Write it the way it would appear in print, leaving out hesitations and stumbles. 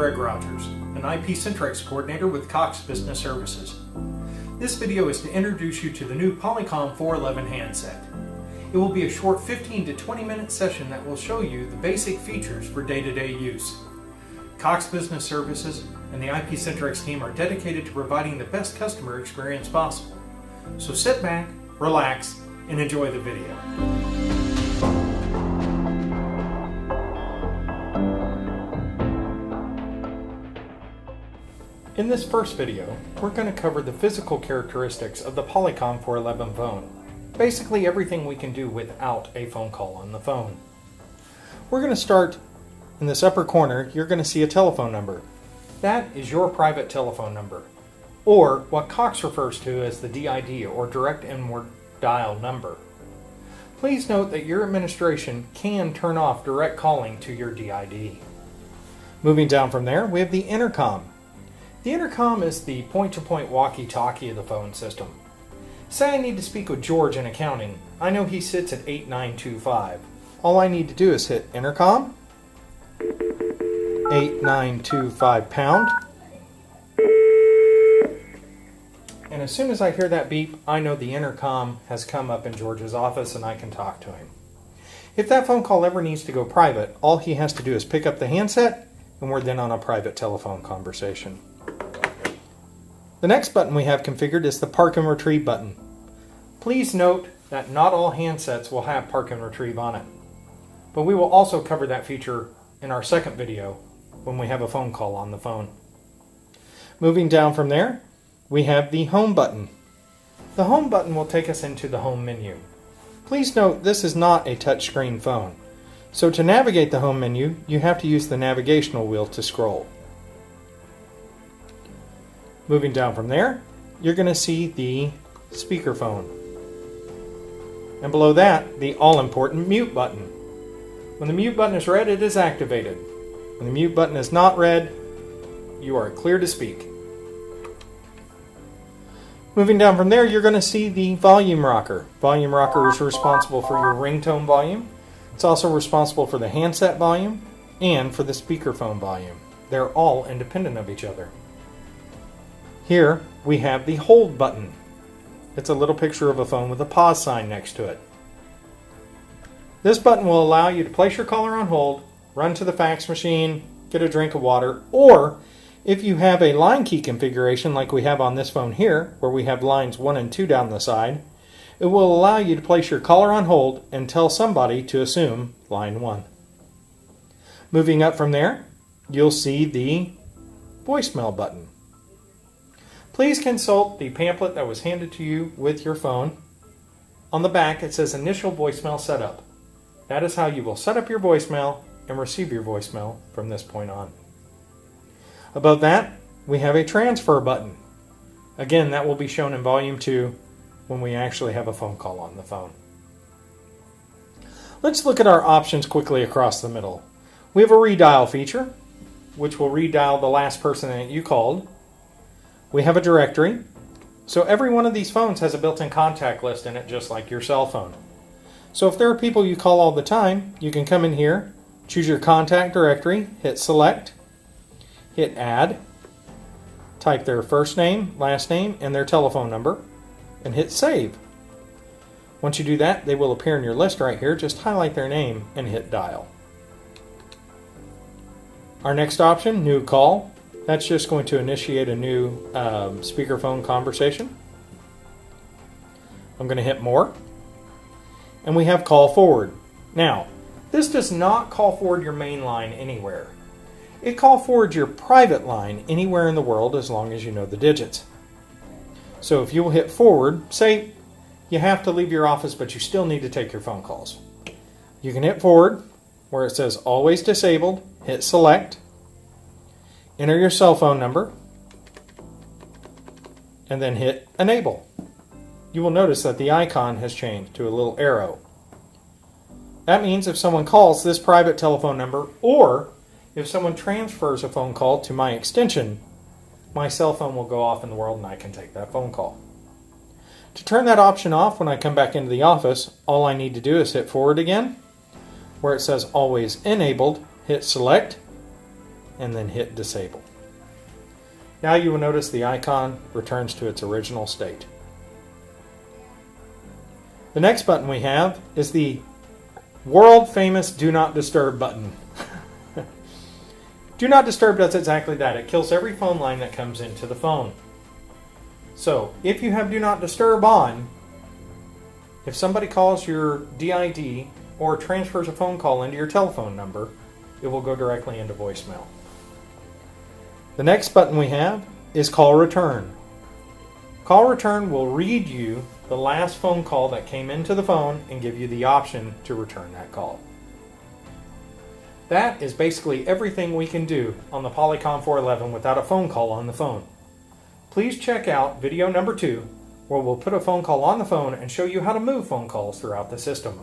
Greg Rogers, an IP Centrex coordinator with Cox Business Services. This video is to introduce you to the new Polycom 411 handset. It will be a short 15 to 20 minute session that will show you the basic features for day-to-day use. Cox Business Services and the IP Centrex team are dedicated to providing the best customer experience possible. So sit back, relax, and enjoy the video. In this first video, we're going to cover the physical characteristics of the Polycom 411 phone. Basically everything we can do without a phone call on the phone. We're going to start in this upper corner. You're going to see a telephone number. That is your private telephone number, or what Cox refers to as the DID, or direct inward dial number. Please note that your administration can turn off direct calling to your DID. Moving down from there, we have the intercom. The intercom is the point-to-point walkie-talkie of the phone system. Say I need to speak with George in accounting. I know he sits at 8925. All I need to do is hit intercom, 8925 pound, and as soon as I hear that beep, I know the intercom has come up in George's office and I can talk to him. If that phone call ever needs to go private, all he has to do is pick up the handset and we're then on a private telephone conversation. The next button we have configured is the Park and Retrieve button. Please note that not all handsets will have Park and Retrieve on it, but we will also cover that feature in our second video when we have a phone call on the phone. Moving down from there, we have the Home button. The Home button will take us into the Home menu. Please note this is not a touchscreen phone, so to navigate the Home menu, you have to use the navigational wheel to scroll. Moving down from there, you're going to see the speakerphone. And below that, the all-important mute button. When the mute button is red, it is activated. When the mute button is not red, you are clear to speak. Moving down from there, you're going to see the volume rocker. Volume rocker is responsible for your ringtone volume. It's also responsible for the handset volume and for the speakerphone volume. They're all independent of each other. Here we have the hold button. It's a little picture of a phone with a pause sign next to it. This button will allow you to place your caller on hold, run to the fax machine, get a drink of water, or if you have a line key configuration like we have on this phone here, where we have lines 1 and 2 down the side, it will allow you to place your caller on hold and tell somebody to assume line 1. Moving up from there, you'll see the voicemail button. Please consult the pamphlet that was handed to you with your phone. On the back it says Initial Voicemail Setup. That is how you will set up your voicemail and receive your voicemail from this point on. Above that, we have a transfer button. Again, that will be shown in Volume 2 when we actually have a phone call on the phone. Let's look at our options quickly across the middle. We have a redial feature, which will redial the last person that you called. We have a directory, so every one of these phones has a built-in contact list in it, just like your cell phone. So if there are people you call all the time, you can come in here, choose your contact directory, hit select, hit add, type their first name, last name, and their telephone number, and hit save. Once you do that, they will appear in your list right here. Just highlight their name and hit dial. Our next option, new call. That's just going to initiate a new speakerphone conversation. I'm going to hit more. And we have call forward. Now, this does not call forward your main line anywhere. It calls forward your private line anywhere in the world as long as you know the digits. So if you will hit forward, say you have to leave your office but you still need to take your phone calls. You can hit forward where it says always disabled, hit select, enter your cell phone number, and then hit enable. You will notice that the icon has changed to a little arrow. That means if someone calls this private telephone number, or if someone transfers a phone call to my extension, my cell phone will go off in the world and I can take that phone call. To turn that option off when I come back into the office, all I need to do is hit forward again, where it says always enabled, hit select, and then hit disable. Now you will notice the icon returns to its original state. The next button we have is the world famous Do Not Disturb button. Do Not Disturb does exactly that. It kills every phone line that comes into the phone. So if you have Do Not Disturb on, if somebody calls your DID or transfers a phone call into your telephone number, it will go directly into voicemail. The next button we have is Call Return. Call Return will read you the last phone call that came into the phone and give you the option to return that call. That is basically everything we can do on the Polycom 411 without a phone call on the phone. Please check out video number 2, where we'll put a phone call on the phone and show you how to move phone calls throughout the system.